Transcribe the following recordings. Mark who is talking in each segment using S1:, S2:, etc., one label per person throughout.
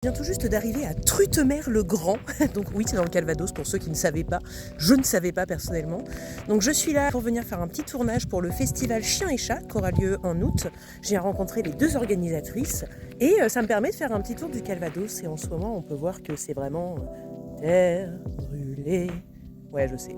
S1: Je viens tout juste d'arriver à Trutemer-le-Grand, donc oui c'est dans le Calvados pour ceux qui ne savaient pas, je ne savais pas personnellement. Donc je suis là pour venir faire un petit tournage pour le festival Chiens et Chats qui aura lieu en août. J'ai rencontré les deux organisatrices et ça me permet de faire un petit tour du Calvados et en ce moment on peut voir que c'est vraiment terre brûlée. Ouais je sais.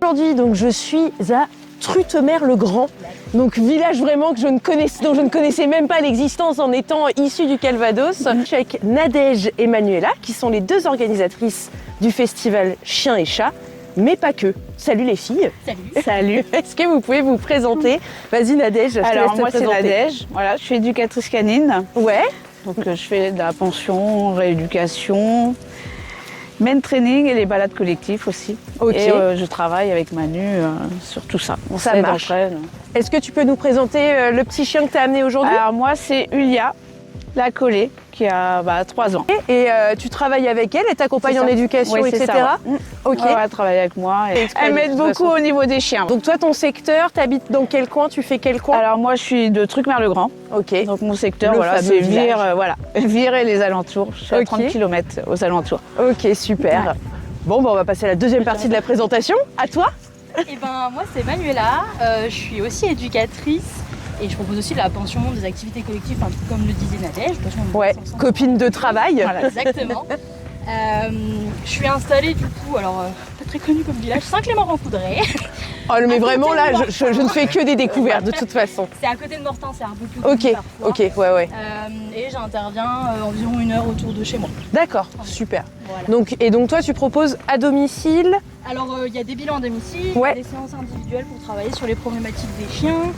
S1: Aujourd'hui donc je suis à Trutemer-le-Grand, donc village vraiment que dont je ne connaissais même pas l'existence en étant issue du Calvados. Je suis avec Nadège et Manuela qui sont les deux organisatrices du festival Chiens et Chats, mais pas que. Salut les filles.
S2: Salut.
S1: Salut. Est-ce que vous pouvez vous présenter? Vas-y Nadège, je te laisse te
S2: Alors moi c'est
S1: présenter.
S2: Nadège, voilà, je suis éducatrice canine,
S1: Ouais.
S2: donc je fais de la pension, rééducation, main training et les balades collectives aussi.
S1: Ok.
S2: Et je travaille avec Manu sur tout ça. On
S1: Ça
S2: s'aide
S1: marche.
S2: entre elles.
S1: Est-ce que tu peux nous présenter le petit chien que tu as amené aujourd'hui?
S2: Alors moi c'est Ulia, la collée, qui a 3 ans.
S1: Et tu travailles avec elle, elle t'accompagne
S2: C'est
S1: en
S2: ça.
S1: éducation,
S2: Oui, c'est
S1: etc.
S2: ça, ouais.
S1: Ok.
S2: Ouais, elle travaille avec moi. Et
S1: Exprès,
S2: elle
S1: de
S2: m'aide
S1: toute
S2: beaucoup
S1: façon.
S2: au niveau des chiens.
S1: Donc toi, ton secteur, t'habites dans quel coin? Tu fais quel coin?
S2: Alors moi je suis de Truc-Mer-le-Grand.
S1: Ok.
S2: Donc mon secteur,
S1: Le
S2: voilà,
S1: fameux
S2: c'est
S1: village.
S2: virer les alentours. Je suis à
S1: Ok.
S2: 30 km aux alentours.
S1: Ok, super.
S2: Ouais.
S1: Bon, on va passer à la deuxième partie de la présentation. À toi.
S3: Et ben moi c'est Manuela, je suis aussi éducatrice et je propose aussi de la pension, des activités collectives, enfin, comme le disait Nadège. De toute façon, on
S1: Ouais,
S3: bosse ensemble.
S1: copine de travail.
S3: Voilà, exactement. Je suis installée du coup, alors pas très connue comme village, Saint-Clément-en-Coudray.
S1: Oh, mais
S3: À
S1: vraiment
S3: côté
S1: là,
S3: de
S1: je ne fais que des découvertes de toute façon.
S3: C'est à côté de Mortain, c'est un peu plus connu
S1: Ok,
S3: parfois.
S1: ok, ouais.
S3: Et j'interviens environ 1 heure autour de chez moi.
S1: D'accord, super.
S3: Voilà.
S1: Donc toi, tu proposes à domicile.
S3: Alors il y a des bilans à domicile,
S1: Ouais.
S3: il y a des séances individuelles pour travailler sur les problématiques des chiens,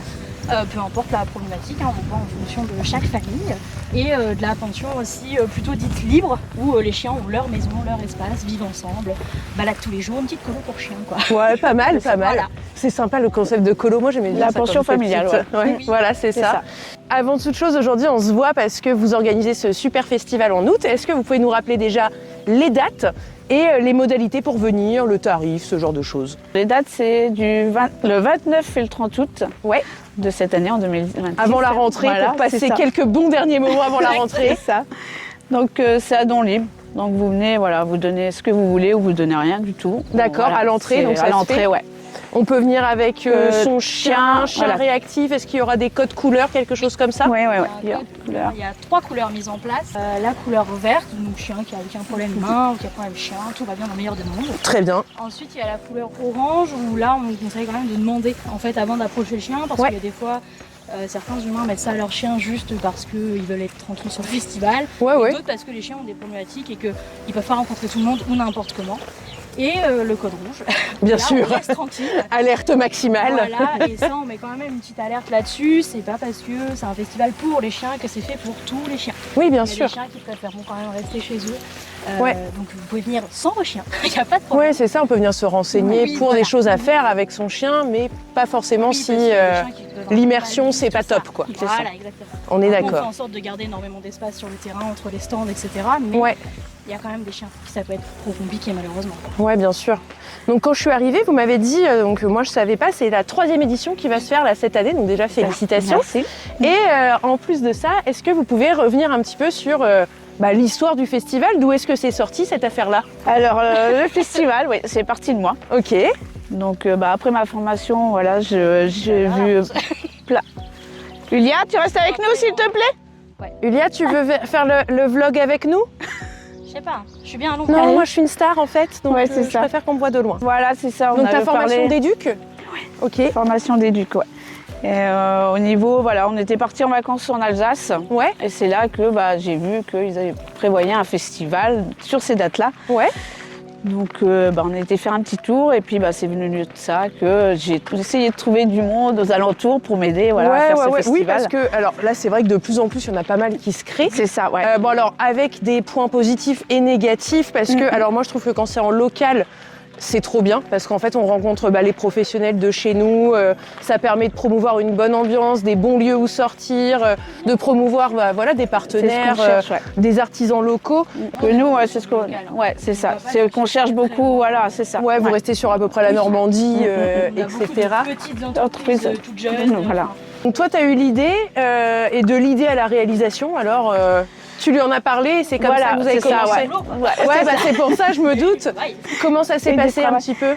S3: peu importe la problématique, on voit en fonction de chaque famille, et de la pension aussi plutôt dite libre, où les chiens ont leur maison, leur espace, vivent ensemble, baladent tous les jours, une petite colo pour chiens quoi.
S1: Ouais, pas mal, pas mal.
S3: Voilà.
S1: C'est sympa le concept de colo. Moi, j'aimais bien
S2: La
S1: ça
S2: pension
S1: quand j'étais
S2: familiale,
S1: petite. Ouais,
S3: Oui.
S1: voilà, c'est ça. Avant toute chose, aujourd'hui, on se voit parce que vous organisez ce super festival en août. Est-ce que vous pouvez nous rappeler déjà les dates et les modalités pour venir, le tarif, ce genre de choses?
S2: Les dates, c'est le 29 et le 30 août
S1: Ouais.
S2: de cette année, en 2026.
S1: Avant la rentrée,
S2: Voilà,
S1: pour passer
S2: c'est ça.
S1: quelques bons derniers moments avant la rentrée.
S2: C'est ça. Donc c'est à don libre. Donc vous venez, voilà, vous donnez ce que vous voulez ou vous donnez rien du tout.
S1: D'accord,
S2: Voilà,
S1: à l'entrée,
S2: c'est
S1: donc ça
S2: à
S1: se
S2: l'entrée,
S1: fait.
S2: ouais.
S1: On peut venir avec son chien
S2: voilà.
S1: réactif. Est-ce qu'il y aura des codes couleurs, quelque chose comme ça?
S2: Ouais.
S3: Il y a 3 couleurs mises en place. La couleur verte, donc chien qui a aucun problème humain ou qui a un problème chien, tout va bien dans le meilleur des mondes.
S1: Très bien.
S3: Ensuite, il y a la couleur orange où là, on conseille quand même de demander en fait avant d'approcher le chien parce
S1: Ouais.
S3: qu'il y a des fois certains humains mettent ça à leur chien juste parce qu'ils veulent être tranquilles sur le festival.
S1: Ouais,
S3: Et
S1: ouais.
S3: d'autres parce que les chiens ont des problématiques et qu'ils ne peuvent pas rencontrer tout le monde ou n'importe comment. Et le code rouge.
S1: Bien
S3: Là,
S1: sûr.
S3: on reste tranquille.
S1: Alerte maximale.
S3: Voilà, et ça on met quand même une petite alerte là-dessus, c'est pas parce que c'est un festival pour les chiens que c'est fait pour tous les chiens.
S1: Oui, bien
S3: Il y a
S1: sûr.
S3: des chiens qui préféreront quand même rester chez eux.
S1: Ouais.
S3: Donc vous pouvez venir sans vos chiens, il n'y a pas de problème.
S1: Ouais, c'est ça, on peut venir se renseigner
S3: Oui,
S1: pour
S3: voilà.
S1: des choses à faire avec son chien, mais pas forcément
S3: Oui,
S1: si
S3: parce qu'il y a des chiens qui peuvent avoir
S1: l'immersion,
S3: mal vivre,
S1: c'est pas
S3: tout ça.
S1: top, quoi. C'est
S3: Voilà,
S1: ça.
S3: exactement.
S1: On est
S3: On fait
S1: d'accord.
S3: en sorte de garder énormément d'espace sur le terrain, entre les stands, etc. Mais
S1: Ouais,
S3: il y a quand même des chiens qui ça peut être trop compliqué malheureusement.
S1: ouais, bien sûr. Donc quand je suis arrivée, vous m'avez dit, donc moi je savais pas, c'est la 3e édition qui va se faire là cette année, donc déjà félicitations.
S2: Merci.
S1: Et en plus de ça, est-ce que vous pouvez revenir un petit peu sur l'histoire du festival? D'où est-ce que c'est sorti cette affaire-là?
S2: Alors le festival, oui, c'est parti de moi.
S1: Ok.
S2: Donc après ma formation, voilà, j'ai vu plein. Julia, tu restes avec nous s'il te plaît?
S1: Ulia, tu veux faire le vlog avec nous?
S3: Je sais pas, je suis bien à long.
S1: Non,
S2: Allez.
S1: moi je suis une star en fait, donc
S2: Ouais, c'est
S1: je
S2: ça.
S1: préfère qu'on me voit de loin.
S2: Voilà, c'est ça.
S1: Donc ta
S2: avait
S1: formation
S2: parlé-
S1: d'éduc? Ouais. Ok.
S2: Formation d'éduc, ouais. Et au niveau, voilà, on était partis en vacances en Alsace.
S1: Ouais.
S2: Et c'est là que j'ai vu qu'ils avaient prévoyé un festival sur ces dates-là.
S1: Ouais.
S2: Donc on a été faire un petit tour et puis c'est venu de ça que j'ai essayé de trouver du monde aux alentours pour m'aider à faire ce festival.
S1: Oui, parce que alors là c'est vrai que de plus en plus il y en a pas mal qui se créent.
S2: C'est ça, ouais.
S1: Bon alors avec des points positifs et négatifs parce que alors moi je trouve que quand c'est en local c'est trop bien parce qu'en fait on rencontre les professionnels de chez nous, ça permet de promouvoir une bonne ambiance, des bons lieux où sortir, de promouvoir des partenaires,
S2: C'est ce qu'on cherche, ouais.
S1: des artisans locaux.
S2: Que nous, c'est ce qu'on... Ouais, c'est ça. C'est qu'on cherche beaucoup, voilà, c'est ça.
S1: Ouais, vous restez sur à peu près la Normandie,
S3: Il y a beaucoup
S1: etc.
S3: de petites entreprises
S2: Entreprises.
S3: toutes jeunes.
S2: Voilà.
S1: Donc toi tu as eu l'idée et de l'idée à la réalisation alors Tu lui en as parlé et c'est comme ça que vous avez commencé. C'est pour ça, je me doute. Comment ça s'est passé un petit peu?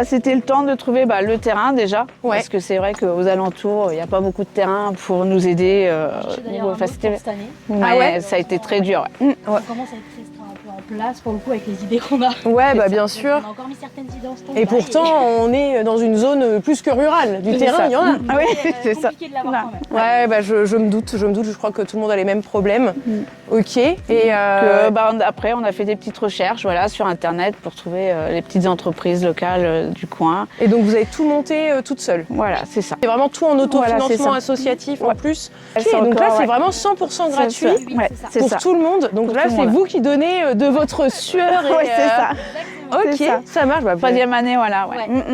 S2: C'était le temps de trouver le terrain déjà, parce que c'est vrai qu'aux alentours, il n'y a pas beaucoup de terrain pour nous aider
S3: niveau
S2: festival.
S3: cette année.
S2: Mais ça a été très dur.
S3: On commence à être restreint un peu en place pour le coup avec les idées qu'on a.
S1: Bien sûr.
S3: On a encore mis certaines idées en stand.
S1: Et pourtant, on est dans une zone plus que rurale. Du terrain, il y en a.
S3: C'est compliqué de l'avoir quand même.
S1: Je me doute. Je crois que tout le monde a les mêmes problèmes. Ok. Et
S2: après, on a fait des petites recherches sur Internet pour trouver les petites entreprises locales du coin.
S1: Et donc, vous avez tout monté toute seule?
S2: Voilà, c'est ça.
S1: C'est vraiment tout en autofinancement associatif en plus. Donc là, c'est vraiment 100% gratuit pour tout le monde. Donc là, c'est vous qui donnez de votre sueur.
S2: C'est ça.
S1: Ok, ça marche.
S2: Troisième année,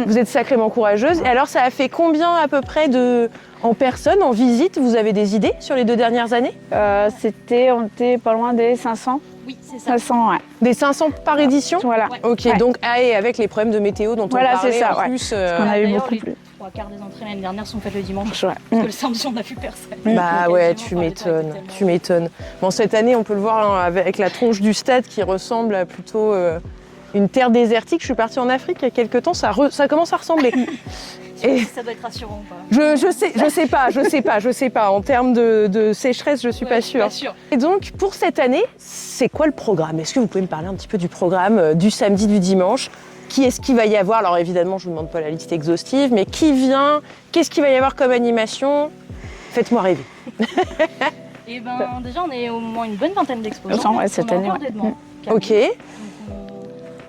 S1: Vous êtes sacrément courageuse. Et alors, ça a fait combien à peu près en personnes, en visite? Vous avez des idées sur les 2 dernières années?
S2: On était pas loin des 500.
S3: Oui, c'est ça.
S2: 500,
S1: Des 500 par édition?
S2: Voilà.
S1: Ok, donc et avec les problèmes de météo dont on parlait en plus.
S2: On a eu beaucoup
S3: plus.
S2: plus.
S3: 3/4 des entrées l'année dernière sont faites le dimanche. Parce que le samedi, on n'a vu personne.
S1: Tu m'étonnes. Bon, cette année, on peut le voir avec la tronche du stade qui ressemble à plutôt une terre désertique. Je suis partie en Afrique il y a quelques temps, ça commence à ressembler.
S3: Et ça doit être rassurant ou pas?
S1: Je sais pas. En termes de sécheresse, je suis pas sûre. Et donc, pour cette année, c'est quoi le programme? Est-ce que vous pouvez me parler un petit peu du programme du samedi, du dimanche? Qui est-ce qu'il va y avoir? Alors évidemment, je ne vous demande pas la liste exhaustive, mais qui vient? Qu'est-ce qu'il va y avoir comme animation? Faites-moi rêver.
S3: Déjà, on est au moins une bonne vingtaine d'exposants.
S2: Cette année.
S3: Des demandes.
S1: Ok.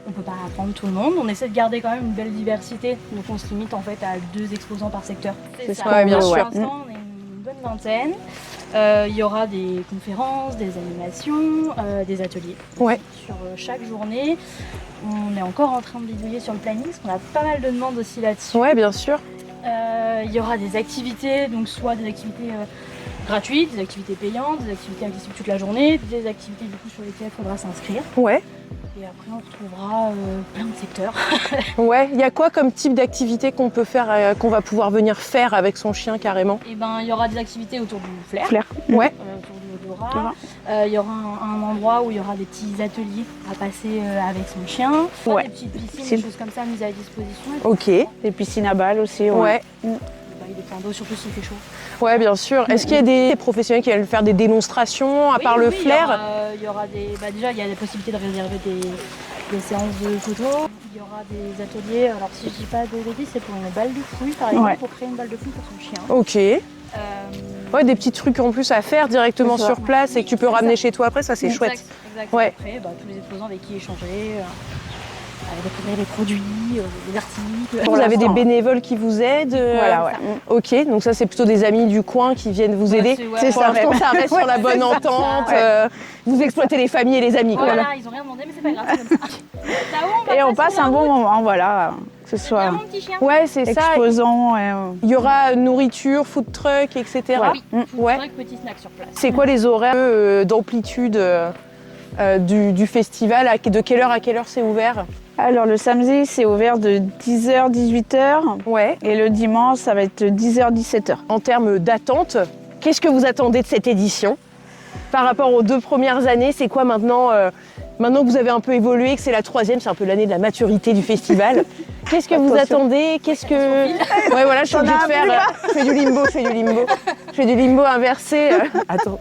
S3: On peut pas prendre tout le monde. On essaie de garder quand même une belle diversité. Donc on se limite en fait à 2 exposants par secteur.
S1: C'est ça. Bien sûr.
S3: Pour l'instant, on est une bonne vingtaine. Il y aura des conférences, des animations, des ateliers sur chaque journée. On est encore en train de bidouiller sur le planning parce qu'on a pas mal de demandes aussi là-dessus.
S1: Ouais, bien sûr.
S3: Il y aura des activités, donc soit des activités gratuites, des activités payantes, des activités accessibles toute la journée, des activités du coup sur lesquelles il faudra s'inscrire.
S1: Ouais.
S3: Et après, on retrouvera plein de secteurs.
S1: Ouais, il y a quoi comme type d'activité qu'on peut faire, qu'on va pouvoir venir faire avec son chien carrément?
S3: Il y aura des activités autour du flair.
S1: Ouais.
S3: Autour du odorat. Il y aura un endroit où il y aura des petits ateliers à passer avec son chien. Des petites piscines, des choses comme ça mises à disposition.
S1: Ok.
S2: Des piscines à balles aussi.
S1: Ouais.
S3: Des plans d'eau, surtout s'il fait chaud.
S1: Ouais, bien sûr. Est-ce qu'il y a des professionnels qui veulent faire des démonstrations à part le flair?
S3: Il y aura des. Déjà, il y a des possibilités de réserver des séances de photos. Il y aura des ateliers. Alors, si je dis pas de bêtises, c'est pour une balle de fouille, par exemple, pour créer une balle de fouille pour son chien.
S1: Ok. Ouais, des petits trucs en plus à faire directement sur place et que tu peux ramener chez toi après, ça c'est chouette.
S3: Exact. Ouais. Après, tous les exposants avec qui échanger. Découvrir les produits, les articles.
S1: Vous avez des bénévoles qui vous aident? Ok, donc ça c'est plutôt des amis du coin qui viennent vous aider.
S2: C'est ça,
S1: ça reste sur la bonne entente. Vous exploitez les familles et les amis.
S3: Voilà, ils ont rien demandé, mais c'est pas grave, c'est comme ça.
S2: Et on passe un bon moment, que ce soit exposant.
S1: Il y aura nourriture, food truck, etc.
S3: Oui, food truck, petits snacks sur place.
S1: C'est quoi les horaires d'amplitude du festival? De quelle heure à quelle heure c'est ouvert?
S2: Alors le samedi, c'est ouvert de 10h, 18h.
S1: Ouais.
S2: Et le dimanche, ça va être 10h, 17h.
S1: En termes d'attente, qu'est-ce que vous attendez de cette édition? Par rapport aux 2 premières années, c'est quoi maintenant maintenant que vous avez un peu évolué, que c'est la 3e, c'est un peu l'année de la maturité du festival. Qu'est-ce que vous attendez? Qu'est-ce que... Ouais, voilà, je suis obligée de faire... Je fais du limbo inversé. Attends,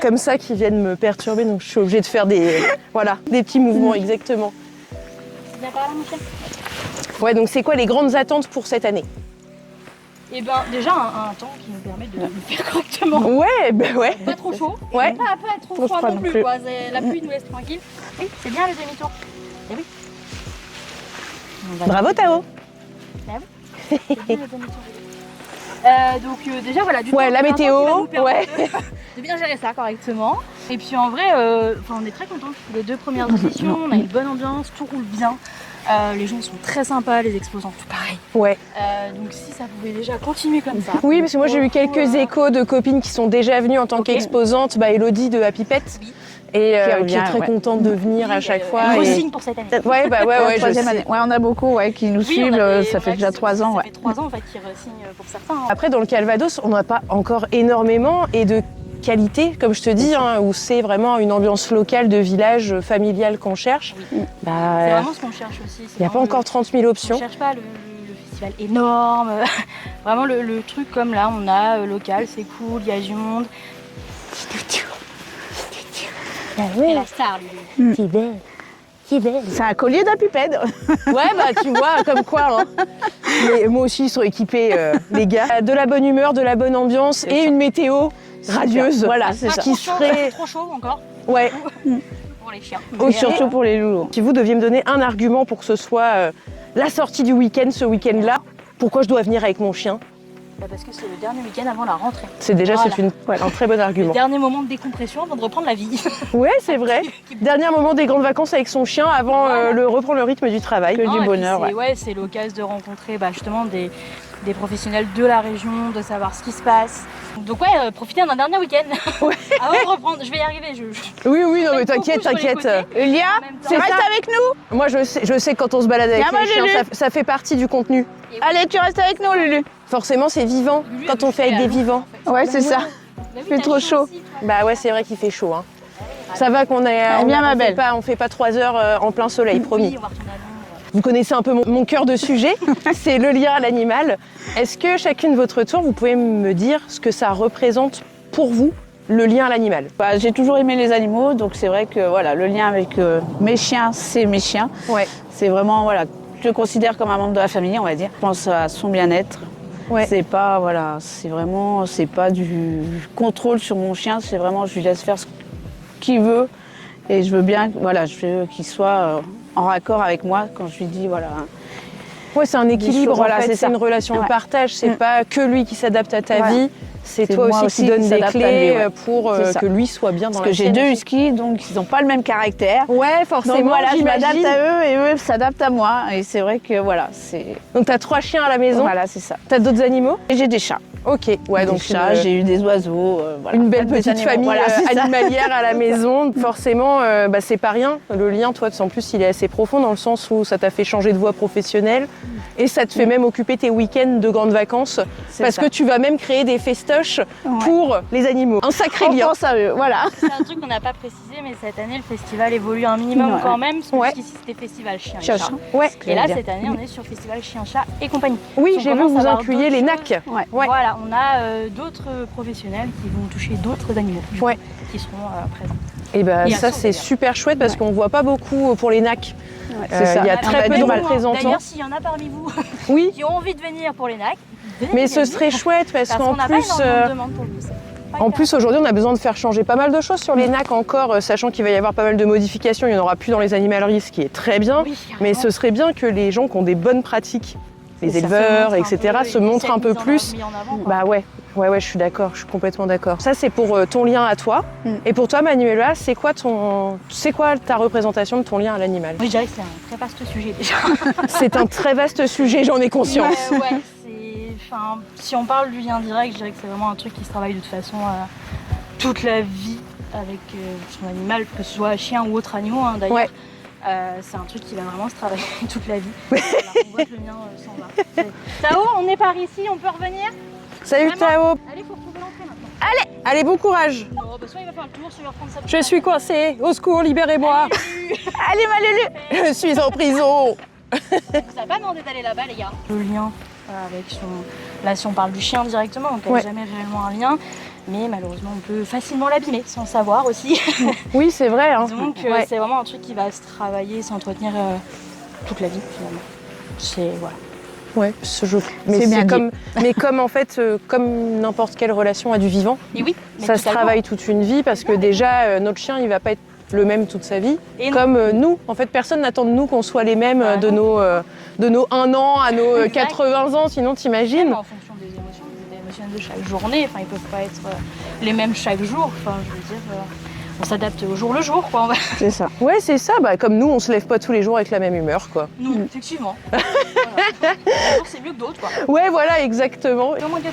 S1: comme ça, qui viennent me perturber, donc je suis obligée de faire des petits mouvements, exactement.
S3: Viens par là, mon chien.
S1: Ouais, donc c'est quoi les grandes attentes pour cette année?
S3: Déjà un temps qui nous permet de le faire correctement.
S1: Ouais.
S3: Pas trop chaud,
S1: ouais.
S3: Pas trop froid non plus. La pluie nous laisse tranquille. Oui, c'est bien le demi-tour. Et oui.
S1: Bravo Tao.
S3: Ah oui, c'est bien le demi-tour. Donc déjà voilà, du temps,
S1: la météo,
S3: de bien gérer ça correctement. Et puis en vrai, on est très contents. Les 2 premières éditions, on a une bonne ambiance, tout roule bien. Les gens sont très sympas, les exposants tout pareil. Ouais. Donc si ça pouvait déjà continuer comme ça. Oui, parce que moi j'ai eu quelques échos de copines qui sont déjà venues en tant qu'exposantes. Elodie de Happy Pet. Et qui est très contente de venir à chaque fois. Un beau signe pour cette année.
S1: Ouais, je sais.
S2: Ouais, on a beaucoup qui nous suivent, ça fait déjà 3 ans.
S3: Ça fait 3 ans en fait qu'ils re-signent pour certains.
S1: Après, dans le Calvados, on n'a pas encore énormément. Et de qualité, comme je te dis, hein, où c'est vraiment une ambiance locale de village familial qu'on cherche.
S3: Oui.
S1: Bah,
S3: C'est vraiment ce qu'on cherche aussi.
S1: il n'y a pas encore 30 000
S3: On
S1: options.
S3: ne cherche pas le festival énorme. Vraiment le truc comme là, on a local, c'est cool, il y a du monde. C'est la star, lui.
S1: C'est belle. C'est belle.
S2: C'est un collier d'apipède.
S1: Ouais, bah tu vois, comme quoi. Hein. Mais moi aussi, ils sont équipés, les gars. De la bonne humeur, de la bonne ambiance et une météo radieuse.
S2: Voilà, c'est ça.
S1: Qui serait...
S3: Trop chaud encore
S1: Ouais.
S3: pour les chiens.
S2: Ou surtout pour les loulous.
S1: Si vous deviez me donner un argument pour que ce soit la sortie du week-end, ce week-end-là, pourquoi je dois venir avec mon chien?
S3: Parce que c'est le dernier week-end avant la rentrée.
S1: C'est déjà
S3: Voilà.
S1: un très bon argument.
S3: Le dernier moment de décompression avant de reprendre la vie.
S1: Ouais, c'est vrai. Dernier moment des grandes vacances avec son chien avant reprendre le rythme du travail.
S2: Que du bonheur.
S3: C'est l'occasion de rencontrer justement des professionnels de la région, de savoir ce qui se passe. Donc ouais, profitez d'un dernier week-end. Avant de reprendre, je vais y arriver.
S1: Oui, non, mais
S3: beaucoup
S1: t'inquiète,
S3: sur les
S1: t'inquiète.
S3: côtés.
S2: Elia,
S3: C'est
S2: tu restes
S1: ça.
S2: avec nous?
S1: Moi, je sais que quand on se balade avec
S2: Viens,
S1: les chiens,
S2: Lulu.
S1: ça fait partie du contenu.
S2: Allez, tu restes avec nous, Lulu.
S1: Forcément, c'est vivant
S3: Lulu,
S1: quand
S3: elle
S1: on fait avec
S3: fait
S1: des
S3: la loupe,
S1: vivants.
S3: en fait.
S2: Ouais, c'est ça.
S3: Bah oui,
S2: fait
S3: t'as
S2: trop
S3: le
S2: chaud.
S3: aussi, toi.
S1: Bah ouais, c'est vrai qu'il fait chaud. Hein. Ça va qu'on est.
S2: Viens, ma belle.
S1: On fait pas 3 heures en plein soleil, promis.
S3: Oui, on va retourner à Londres.
S1: Vous connaissez un peu mon cœur de sujet, c'est le lien à l'animal. Est-ce que chacune de votre tour, vous pouvez me dire ce que ça représente pour vous, le lien à l'animal?
S2: Bah, j'ai toujours aimé les animaux, donc c'est vrai que voilà, le lien avec mes chiens, c'est mes chiens.
S1: Ouais.
S2: C'est vraiment, voilà, je le considère comme un membre de la famille, on va dire. Je pense à son bien-être.
S1: Ouais.
S2: C'est pas, voilà, c'est pas du contrôle sur mon chien, c'est vraiment, je lui laisse faire ce qu'il veut. Et je veux bien, voilà, je veux qu'il soit en raccord avec moi quand je lui dis, voilà.
S1: Ouais, c'est un équilibre,
S2: choses, voilà,
S1: en fait.
S2: c'est
S1: C'est
S2: ça.
S1: une relation de
S2: Ouais.
S1: partage, c'est pas que lui qui s'adapte à ta
S2: Ouais.
S1: vie, c'est
S2: C'est
S1: toi
S2: moi
S1: aussi qui
S2: aussi
S1: donne
S2: qui
S1: des
S2: s'adapte à
S1: clés
S2: lui, ouais.
S1: pour
S2: C'est ça.
S1: que lui soit bien dans
S2: Parce
S1: la
S2: que j'ai
S1: sienne
S2: 2
S1: aussi.
S2: huskies, donc ils n'ont pas le même caractère.
S1: Ouais, forcément,
S2: Donc voilà, je
S1: j'imagine.
S2: m'adapte à eux et eux s'adaptent à moi. Et c'est vrai que voilà, c'est.
S1: Donc t'as 3 chiens à la maison,
S2: Voilà, c'est ça.
S1: t'as d'autres animaux?
S2: Et j'ai des chats.
S1: Ok, ouais,
S2: Des
S1: donc
S2: chats, j'ai eu des oiseaux. Voilà.
S1: une belle
S2: Des
S1: petite
S2: animaux.
S1: famille
S2: Voilà, c'est ça.
S1: animalière à la maison. Forcément, bah, c'est pas rien. Le lien, toi, en plus, il est assez profond dans le sens où ça t'a fait changer de voie professionnelle et ça te fait même occuper tes week-ends de grandes vacances
S2: C'est
S1: parce
S2: ça.
S1: que tu vas même créer des festoches pour les animaux. Un sacré
S2: On
S1: lien.
S2: pense à eux, voilà.
S3: C'est un truc qu'on n'a pas précisé, mais cette année, le festival évolue un minimum
S2: Ouais.
S3: quand même. Parce que
S1: Ouais.
S3: jusqu'ici, c'était festival chien et
S2: Chien,
S3: chat.
S2: chien.
S1: Ouais.
S3: Et là,
S2: Bien.
S3: cette année, on est sur festival chien, chat et compagnie.
S1: Oui,
S3: On
S1: j'ai vu
S3: commence
S1: que
S3: à
S1: vous
S3: avoir
S1: incluiez les
S3: d'autres
S1: NAC.
S2: Ouais.
S1: Ouais.
S3: Voilà, on a d'autres professionnels qui vont toucher d'autres animaux du coup,
S1: Ouais.
S3: qui seront présents.
S1: Et bah,
S3: Et
S1: ça,
S3: à
S1: c'est
S3: surveiller.
S1: super chouette parce qu'on voit pas beaucoup pour les NAC.
S2: C'est ça.
S1: Il y a
S2: On
S1: très
S2: a
S1: peu
S2: du
S1: de
S2: mal.
S1: représentants.
S3: D'ailleurs, s'il y en a parmi vous
S1: Oui,
S3: qui ont envie de venir pour les NAC, venez
S1: mais
S3: les
S1: ce serait
S3: gagner,
S1: chouette parce
S3: parce
S1: qu'en
S3: qu'on n'a pas
S1: plus.
S3: énormément de demandes pour le coup.
S1: En plus, aujourd'hui, on a besoin de faire changer pas mal de choses sur les NAC encore, sachant qu'il va y avoir pas mal de modifications. Il n'y en aura plus dans les animaleries, ce qui est très bien.
S3: Oui,
S1: Mais
S3: carrément.
S1: ce serait bien que les gens qui ont des bonnes pratiques, les
S2: ça,
S1: éleveurs,
S3: Se montre
S1: etc.,
S3: un peu,
S1: se montrent un peu
S3: essaient de
S1: plus.
S3: mis en avant, quoi.
S1: Bah ouais, je suis d'accord, je suis complètement d'accord. Ça, c'est pour ton lien à toi.
S2: Mm.
S1: Et pour toi, Manuela, c'est quoi ta représentation de ton lien à l'animal?
S3: Oui, je dirais que c'est un très vaste sujet déjà.
S1: C'est un très vaste sujet, j'en ai conscience.
S3: Ouais, enfin, si on parle du lien direct, je dirais que c'est vraiment un truc qui se travaille de toute façon toute la vie avec son animal, que ce soit chien ou autre animal d'ailleurs.
S1: Ouais.
S3: C'est un truc qui va vraiment se travailler toute la vie. Voilà, on voit que le mien s'en va. Tao, on est par ici, on peut revenir?
S1: Salut
S3: Vraiment
S1: Tao.
S3: Allez, faut retrouver l'entrée maintenant.
S1: Allez, bon courage.
S3: Oh, bah, soit il va faire le tour, soit il va reprendre sa
S1: Je suis coincée, au secours, libérez-moi.
S2: Allez, ma Lulu.
S1: Je suis en prison.
S3: On vous a pas demandé d'aller là-bas, les gars. Le lien avec son. Là, si on parle du chien directement, donc il n'y
S1: Ouais.
S3: a jamais réellement un lien. Mais malheureusement, on peut facilement l'abîmer sans le savoir aussi.
S1: Oui, c'est vrai. Hein.
S3: Donc,
S1: Ouais.
S3: c'est vraiment un truc qui va se travailler, s'entretenir toute la vie finalement. C'est. Voilà.
S1: Ouais, mais
S2: C'est bien
S1: c'est
S2: dit.
S1: comme en fait, comme n'importe quelle relation a du vivant,
S3: Et oui, mais
S1: ça se
S3: totalement.
S1: travaille toute une vie parce que déjà notre chien il va pas être le même toute sa vie.
S3: Et non.
S1: Comme nous, en fait, personne n'attend de nous qu'on soit les mêmes
S3: Bah,
S1: de nos 1 an à nos
S3: Exact.
S1: 80 ans, sinon
S3: Même
S1: t'imagines.
S3: en fonction des émotions de chaque journée. Enfin, ils peuvent pas être les mêmes chaque jour. Enfin, je veux dire, on s'adapte au jour le jour, quoi.
S2: C'est ça.
S1: Ouais, c'est ça. Bah, comme nous, on se lève pas tous les jours avec la même humeur, quoi.
S3: Nous, effectivement. Voilà. Un jour, c'est mieux que d'autres, quoi.
S1: Ouais, voilà, exactement.
S3: Comment dire?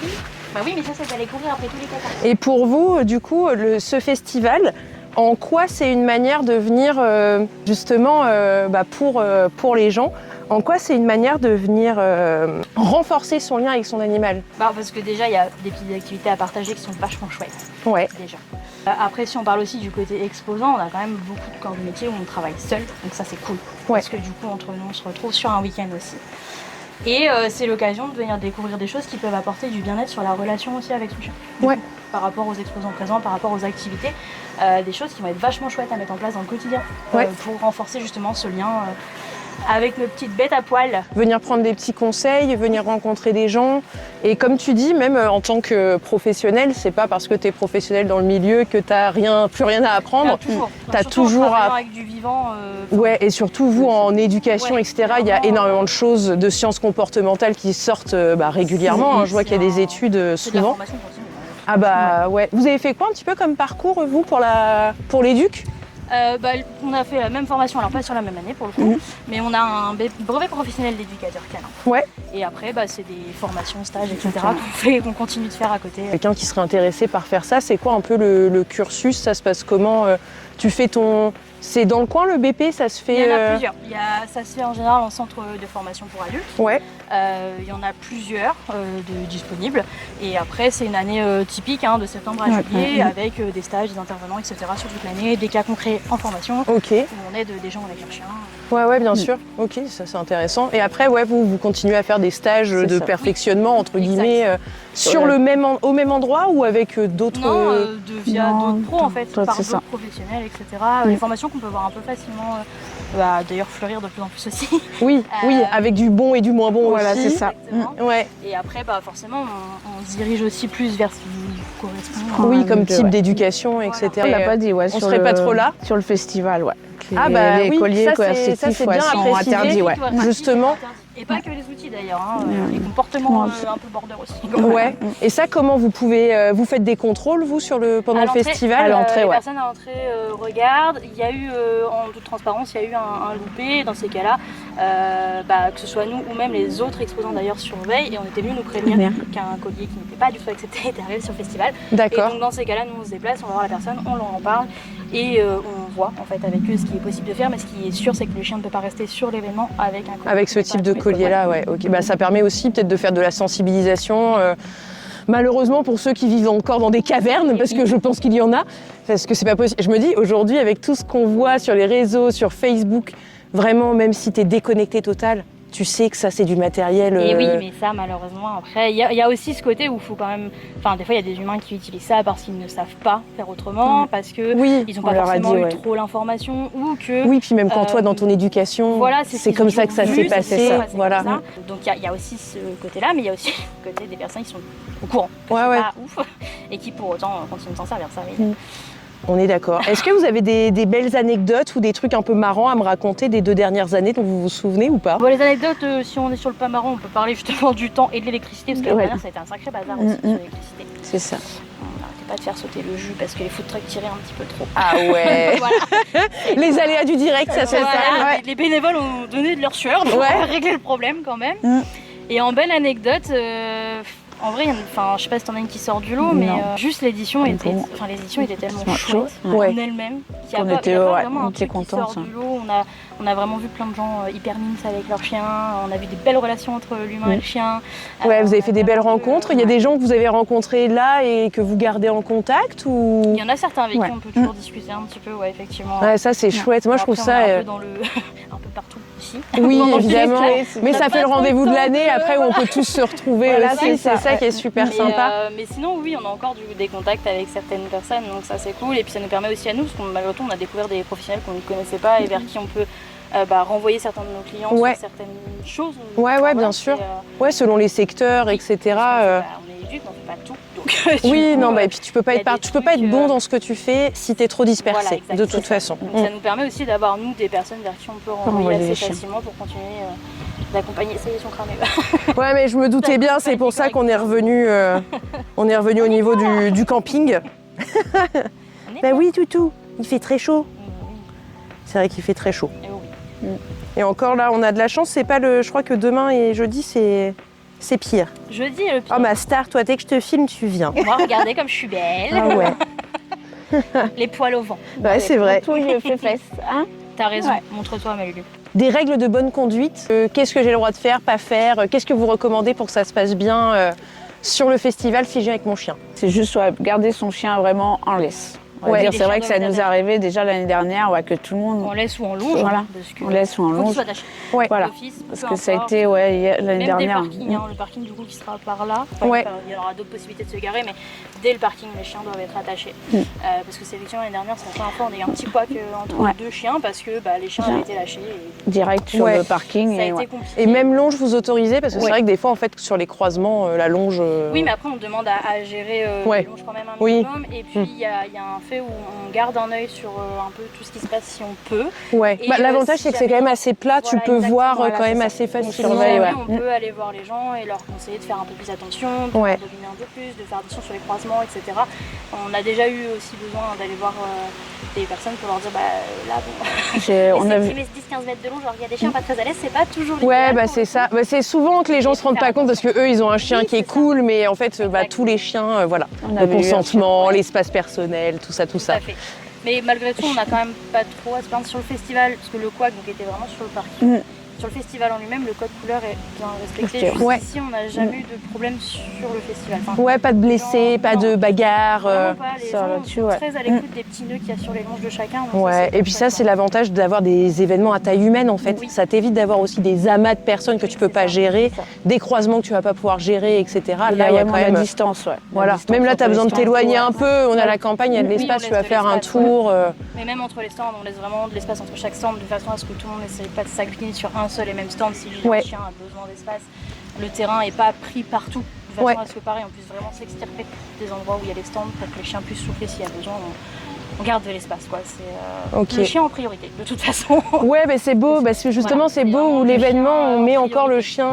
S3: Bah oui, mais ça t'allait courir après tous les catas.
S1: Et pour vous, du coup, ce festival, En quoi c'est une manière de venir, justement, pour les gens, en quoi c'est une manière de venir renforcer son lien avec son animal?
S3: Parce que déjà, il y a des petites activités à partager qui sont vachement chouettes.
S1: Ouais.
S3: Déjà. Après, si on parle aussi du côté exposant, on a quand même beaucoup de corps de métier où on travaille seul, donc ça c'est cool.
S1: Ouais.
S3: Parce que du coup, entre nous, on se retrouve sur un week-end aussi. Et c'est l'occasion de venir découvrir des choses qui peuvent apporter du bien-être sur la relation aussi avec son chien.
S1: Ouais.
S3: Par rapport aux exposants présents, par rapport aux activités, des choses qui vont être vachement chouettes à mettre en place dans le quotidien
S1: Ouais.
S3: pour renforcer justement ce lien avec nos petites bêtes à poil.
S1: Venir prendre des petits conseils, venir rencontrer des gens. Et comme tu dis, même en tant que professionnel, c'est pas parce que tu es professionnel dans le milieu que tu n'as plus rien à apprendre. Tu as toujours à...
S3: avec du vivant.
S1: Ouais, et surtout vous en éducation,
S3: Ouais,
S1: etc. Il y a énormément de choses de sciences comportementales qui sortent régulièrement. Hein. Je vois qu'il y a des études
S3: C'est de la
S1: souvent.
S3: formation continue.
S1: Ah bah ouais. Vous avez fait quoi un petit peu comme parcours, vous, pour l'éduc?
S3: On a fait la même formation, alors pas sur la même année pour le coup, mais on a un brevet professionnel d'éducateur canin.
S1: Ouais.
S3: Et après, c'est des formations, stages, etc. qu'on continue de faire à côté.
S1: Quelqu'un qui serait intéressé par faire ça, c'est quoi un peu le cursus? Ça se passe comment? Tu fais ton... C'est dans le coin le BP, ça se fait...
S3: Il y en a plusieurs. Ça se fait en général en centre de formation pour adultes.
S1: Ouais.
S3: Il y en a plusieurs disponibles. Et après, c'est une année typique de septembre à juillet avec des stages, des intervenants, etc. sur toute l'année, des cas concrets en formation.
S1: Ok.
S3: Où on aide des gens avec leurs chiens.
S1: Ouais, bien sûr. Ok, ça c'est intéressant. Et après, vous continuez à faire des stages de perfectionnement, entre guillemets, au même endroit ou avec d'autres...
S3: Non, via d'autres pros en fait, par
S2: c'est ça.
S3: d'autres professionnels, etc. Les formations qu'on peut voir un peu facilement, d'ailleurs fleurir de plus en plus aussi.
S1: Oui, avec du bon et du moins bon
S2: Voilà,
S1: aussi.
S2: c'est ça.
S3: Exactement.
S1: Ouais.
S3: Et après, forcément, on se dirige aussi plus vers ce qui correspond.
S1: Oui, comme
S2: Ouais.
S1: type d'éducation, etc.
S2: On l'a pas dit, ouais.
S1: On serait pas trop là
S2: sur le festival, ouais.
S1: Les
S2: les colliers
S1: ça
S2: coercitifs
S1: c'est bien à
S2: sont
S1: préciser.
S2: interdits, ouais.
S1: Justement.
S3: Et pas que les outils d'ailleurs, les comportements un peu border aussi.
S1: Ouais. Et ça, comment vous pouvez... vous faites des contrôles, vous, pendant le festival?
S2: À l'entrée,
S3: les
S2: ouais.
S3: personnes à l'entrée regardent. Il y a eu, en toute transparence, il y a eu un loupé. Dans ces cas-là, que ce soit nous ou même les autres exposants d'ailleurs surveillent. Et on était venus nous prévenir qu'un collier qui n'était pas du tout accepté était arrivé sur le festival.
S1: D'accord.
S3: Et donc dans ces cas-là, nous on se déplace, on va voir la personne, on leur en parle. Et on voit en fait avec eux ce qui est possible de faire. Mais ce qui est sûr, c'est que le chien ne peut pas rester sur l'événement avec un collier.
S1: Avec ce type de collier-là, ouais. Ok. Ça permet aussi peut-être de faire de la sensibilisation. Malheureusement pour ceux qui vivent encore dans des cavernes, parce que je pense qu'il y en a, parce que c'est pas possible. Je me dis aujourd'hui avec tout ce qu'on voit sur les réseaux, sur Facebook, vraiment même si tu es déconnecté total, tu sais que ça c'est du matériel.
S3: Et oui, mais ça malheureusement après, il y a aussi ce côté où il faut quand même, des fois il y a des humains qui utilisent ça parce qu'ils ne savent pas faire autrement, parce que ils n'ont pas forcément eu trop l'information ou que.
S1: Oui, puis même quand toi dans ton éducation, c'est comme ça que ça s'est passé. Voilà.
S3: Donc il y a aussi ce côté-là, mais il y a aussi le côté des personnes qui sont au courant, que
S1: ouais.
S3: pas ouf, et qui pour autant continuent de s'en servir. Ça, oui.
S1: On est d'accord. Est-ce que vous avez des belles anecdotes ou des trucs un peu marrants à me raconter des 2 dernières années dont vous vous souvenez ou pas?
S3: Les anecdotes, si on est sur le pas marrant, on peut parler justement du temps et de l'électricité, parce que l'année dernière ça a été un sacré bazar aussi sur l'électricité.
S2: C'est ça.
S3: On n'arrêtait pas de faire sauter le jus parce que les food trucks tiraient un petit peu trop.
S1: Ah ouais.
S3: Voilà.
S1: Les aléas du direct, ça se fait.
S3: Voilà, les bénévoles ont donné de leur sueur pour régler le problème quand même. Et en belle anecdote, en vrai, je sais pas si t'en as une qui sort du lot, mais juste l'édition était tellement chouette en elle-même.
S2: On était contents.
S3: On a vraiment vu plein de gens hyper mimes avec leurs chiens. On a vu des belles relations entre l'humain et le chien.
S1: Ouais, vous avez fait des belles rencontres. Il y a des gens que vous avez rencontrés là et que vous gardez en contact ou...
S3: Il y en a certains avec qui on peut toujours discuter un petit peu, effectivement.
S1: Ouais, ça c'est chouette. Moi je trouve ça...
S3: un peu partout ici.
S1: Oui, évidemment. Mais ça fait le rendez-vous de l'année après où on peut tous se retrouver aussi. C'est ça qui est super sympa.
S3: Mais sinon, oui, on a encore des contacts avec certaines personnes, donc ça c'est cool. Et puis ça nous permet aussi à nous, parce qu'on malgré tout, on a découvert des professionnels qu'on ne connaissait pas et vers qui on peut renvoyer certains de nos clients sur certaines choses.
S1: Ouais, bien sûr. Selon les secteurs, etc.
S3: On est éduque, on ne fait pas tout. Donc,
S1: oui, et puis tu peux pas être bon dans ce que bon si tu es trop dispersé, de toute façon.
S3: Donc, ça nous permet aussi d'avoir, nous, des personnes vers qui on peut renvoyer assez facilement pour continuer d'accompagner. Ça y est, ils sont cramés.
S1: Ouais, mais je me doutais bien, c'est pour ça qu'on est revenu au niveau du camping. Oui, toutou, il fait très chaud. C'est vrai qu'il fait très chaud. Et encore là, on a de la chance, c'est pas je crois que demain et jeudi, c'est pire.
S3: Jeudi, le pire.
S1: Oh ma star, toi, dès que je te filme, tu viens.
S3: Moi, regardez comme je suis belle.
S1: Ah ouais.
S3: les poils au vent.
S1: Ouais, c'est vrai.
S2: Tout fait fesse, hein.
S3: T'as raison,
S2: Ouais.
S3: montre-toi Malulu.
S1: Des règles de bonne conduite, qu'est-ce que j'ai le droit de faire, pas faire, qu'est-ce que vous recommandez pour que ça se passe bien sur le festival si je viens avec mon chien?
S2: C'est juste garder son chien vraiment en laisse. On va
S1: Ouais.
S2: dire,
S3: Les
S2: c'est vrai
S3: chiens
S2: que ça
S3: doivent
S2: nous est
S3: être
S2: arrivé déjà l'année dernière, que tout le monde.
S3: On laisse ou on longe.
S2: Voilà.
S3: Parce que
S2: On laisse ou on
S3: faut qu'il
S2: longe.
S3: soit attaché.
S1: Ouais.
S2: Voilà.
S3: D'office,
S2: Parce
S3: peu
S2: que ça a
S3: importe.
S2: été l'année
S3: Même
S2: dernière.
S3: des parkings, le parking du coup qui sera par là. Enfin,
S1: Ouais.
S3: il y aura d'autres possibilités de se garer, mais dès le parking, les chiens doivent être attachés. Parce que c'est effectivement l'année dernière, c'est la première fois on a eu un petit couac entre
S2: Ouais.
S3: deux chiens parce que les chiens avaient été lâchés. Et
S2: Direct sur
S1: Ouais.
S2: le parking.
S3: ça a
S2: et
S3: été
S2: ouais.
S3: compliqué.
S1: Et même longe, vous autorisez? Parce que c'est
S2: Ouais.
S1: vrai que des fois, en fait, sur les croisements, la longe...
S3: Oui, mais après on demande à gérer
S1: Ouais.
S3: les longes quand même un
S1: Oui.
S3: minimum. Et puis il y a un fait où on garde un œil sur un peu tout ce qui se passe si on peut.
S1: Ouais.
S3: Et,
S1: L'avantage,
S3: si
S1: c'est que c'est
S3: jamais-
S1: quand même assez plat, tu
S3: Voilà,
S1: peux
S3: exactement,
S1: voir
S3: voilà,
S1: quand même
S3: c'est
S1: assez
S3: ça. Donc, si
S1: facilement.
S2: surveille,
S3: jamais
S2: ouais.
S3: on peut aller voir les gens et leur conseiller de faire un peu plus attention, de
S1: Ouais.
S3: deviner un peu plus, de faire attention sur les croisements, etc. On a déjà eu aussi besoin d'aller voir des personnes pour leur dire là bon,
S2: On a vu.
S3: 10-15 mètres de long, genre il y a des chiens pas très à l'aise, c'est pas toujours
S1: Ouais,
S3: l'idéal,
S1: c'est
S3: pour
S1: ça.
S3: le coup.
S1: C'est souvent que les gens se rendent pas compte parce que eux, ils ont un chien
S3: Oui,
S1: qui est
S3: c'est ça.
S1: cool, mais en fait,
S3: Exact.
S1: tous les chiens, voilà.
S2: On
S1: Le
S2: avait eu un
S1: consentement,
S3: chien, ouais.
S1: l'espace personnel, tout ça.
S3: Tout à fait. Mais malgré tout, on n'a quand même pas trop à se plaindre sur le festival, parce que le couac donc, était vraiment sur le parking. Sur le festival en lui-même, le code couleur est bien respecté.
S2: Ok.
S1: Ouais.
S3: Jusqu'ici, on n'a jamais eu de problème sur le festival. Enfin,
S1: Ouais, pas de blessés,
S3: Non,
S1: pas de
S3: non.
S1: bagarre.
S3: vraiment pas. Les
S2: ça,
S3: gens
S2: là-dessus,
S3: sont
S2: ouais.
S3: très à l'écoute des petits nœuds qu'il y a sur les longes de chacun. donc ça,
S1: Ouais,
S3: c'est
S1: et puis ça,
S3: chouette,
S1: c'est
S3: quoi.
S1: l'avantage d'avoir des événements à taille humaine en fait.
S3: Oui.
S1: Ça t'évite d'avoir aussi des amas de personnes que tu peux
S3: c'est
S1: pas
S3: ça,
S1: gérer,
S2: c'est ça.
S1: des croisements que tu vas pas pouvoir gérer, etc.
S2: Il y
S1: Là,
S2: a
S1: il y a
S2: vraiment
S1: quand
S2: la
S1: même.
S2: distance, ouais.
S1: Voilà,
S2: La distance
S1: même là, tu as
S2: entre
S1: besoin
S2: les
S1: de
S2: stands,
S1: t'éloigner
S2: ouais.
S1: un peu. On a la campagne, il y a de
S3: Oui,
S1: l'espace,
S3: on
S1: tu vas
S3: laisse de
S1: faire un
S3: l'espace,
S1: tour.
S3: Mais même entre les stands, on laisse vraiment de l'espace entre chaque stand de façon à ce que tout le monde n'essaye pas de s'agglutir sur un seul et même stand si
S1: Ouais.
S3: le chien a besoin d'espace. Le terrain n'est pas pris partout, de façon
S1: Ouais.
S3: à ce que pareil, on puisse vraiment s'extirper des endroits où il y a les stands pour que les chiens puissent souffler s'il y a besoin. On garde de l'espace, quoi. C'est
S1: Ok.
S3: le chien en priorité, de toute façon.
S1: Ouais, c'est beau, parce que justement,
S3: Voilà,
S1: c'est
S3: c'est
S1: beau
S3: vraiment
S1: où
S3: le
S1: l'événement,
S3: chien
S1: on
S3: en
S1: met encore
S3: priorité.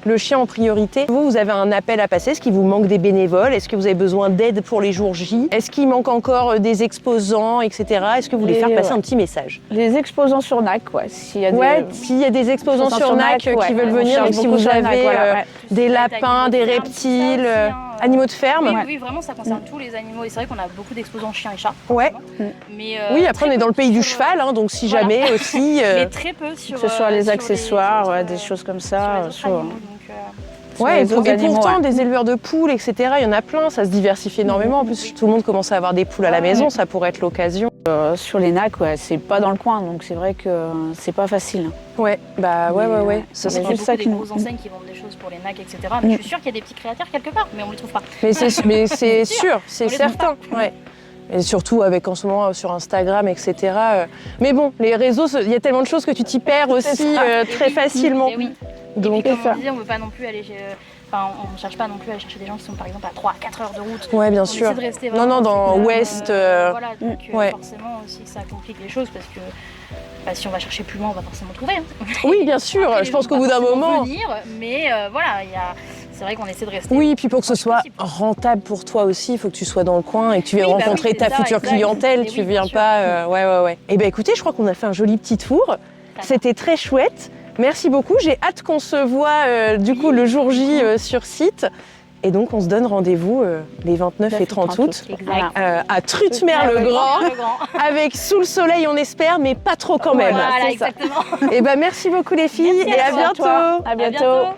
S1: le chien en priorité. Vous avez un appel à passer. Est-ce qu'il vous manque des bénévoles? Est-ce que vous avez besoin d'aide pour les jours J? Est-ce qu'il manque encore des exposants, etc. Est-ce que vous voulez faire passer un petit message?
S2: Les exposants sur NAC, ouais. S'il y a
S1: Ouais,
S2: des
S1: s'il y a des exposants sur NAC qui
S2: ouais.
S1: veulent
S2: On
S1: venir,
S2: cherche
S1: et si
S2: beaucoup
S1: vous
S2: sur NAC,
S1: avez
S2: voilà, ouais.
S1: des lapins, des reptiles, animaux de ferme.
S3: Oui, oui, vraiment, ça concerne tous les animaux. Et c'est vrai qu'on a beaucoup d'exposants chiens et chats.
S1: Ouais.
S3: forcément. Mais,
S1: Oui, après
S3: très
S1: on est dans
S3: peu
S1: le pays du
S3: sur,
S1: cheval, hein, donc si
S3: voilà.
S1: jamais aussi.
S3: Mais très peu sur.
S2: Que ce soit les
S3: sur
S2: accessoires,
S3: autres,
S2: des choses comme
S3: sur
S2: ça.
S3: les autres animaux, donc,
S2: sur
S1: Ouais,
S2: les
S1: et
S2: autres animaux,
S1: pourtant,
S2: ouais.
S1: des éleveurs de poules, etc., il y en a plein, ça se diversifie énormément. En plus, tout le monde commence à avoir des poules à la maison, ça pourrait être l'occasion.
S2: Sur les NAC, ouais, c'est pas dans le coin, donc c'est vrai que c'est pas facile.
S1: Ouais, bah ouais.
S2: Mais,
S1: Ça
S3: il y
S1: serait
S3: a
S2: juste
S3: beaucoup
S2: ça
S3: des
S2: qui
S3: grosses
S2: nous-
S3: enseignes qui vendent des choses pour les nacs, etc. Mais je suis sûre qu'il y a des petits créateurs quelque part, mais on ne les trouve pas.
S1: Mais c'est sûr, c'est
S3: On les
S1: certain. Ouais. Et surtout avec en ce moment sur Instagram, etc. Mais bon, les réseaux, il y a tellement de choses que tu t'y perds aussi très facilement.
S3: Et oui.
S1: Donc,
S3: Et puis, comme
S2: ça.
S3: on disait, on ne veut pas non plus aller Enfin, on ne cherche pas non plus à aller chercher des gens qui sont par exemple à 3-4 heures de route.
S1: ouais, bien
S3: On
S1: sûr.
S3: essaie de rester
S1: Non, non, dans
S3: vraiment,
S1: Ouest.
S3: voilà, donc
S1: ouais.
S3: forcément aussi ça complique les choses parce que si on va chercher plus loin, on va forcément trouver. Hein.
S1: Oui, bien sûr.
S3: Après,
S1: Je
S3: les
S1: pense
S3: gens
S1: qu'au
S3: vont
S1: bout d'un
S3: pas forcément
S1: moment.
S3: venir, mais voilà, c'est vrai qu'on essaie de rester.
S1: Oui, puis pour que ce
S3: proche
S1: soit
S3: possible.
S1: rentable pour toi aussi, il faut que tu sois dans le coin et que tu viennes
S3: Oui, bah oui,
S1: rencontrer
S3: c'est
S1: ta
S3: ça,
S1: future
S3: exact.
S1: clientèle.
S3: Et
S1: Tu
S3: oui,
S1: viens
S3: bien sûr.
S1: pas. Ouais. Et ben écoutez, je crois qu'on a fait un joli petit tour. C'était très chouette. Merci beaucoup. J'ai hâte qu'on se voit du coup le jour J sur site. Et donc on se donne rendez-vous les 29 et 30 août
S3: Exact.
S1: à Trutmer-le-Grand avec sous le soleil on espère, mais pas trop quand même.
S3: Voilà,
S2: c'est ça.
S3: exactement.
S1: Et ben merci beaucoup les filles
S3: Merci
S1: et
S3: à
S1: à
S3: toi.
S1: bientôt.
S2: À bientôt.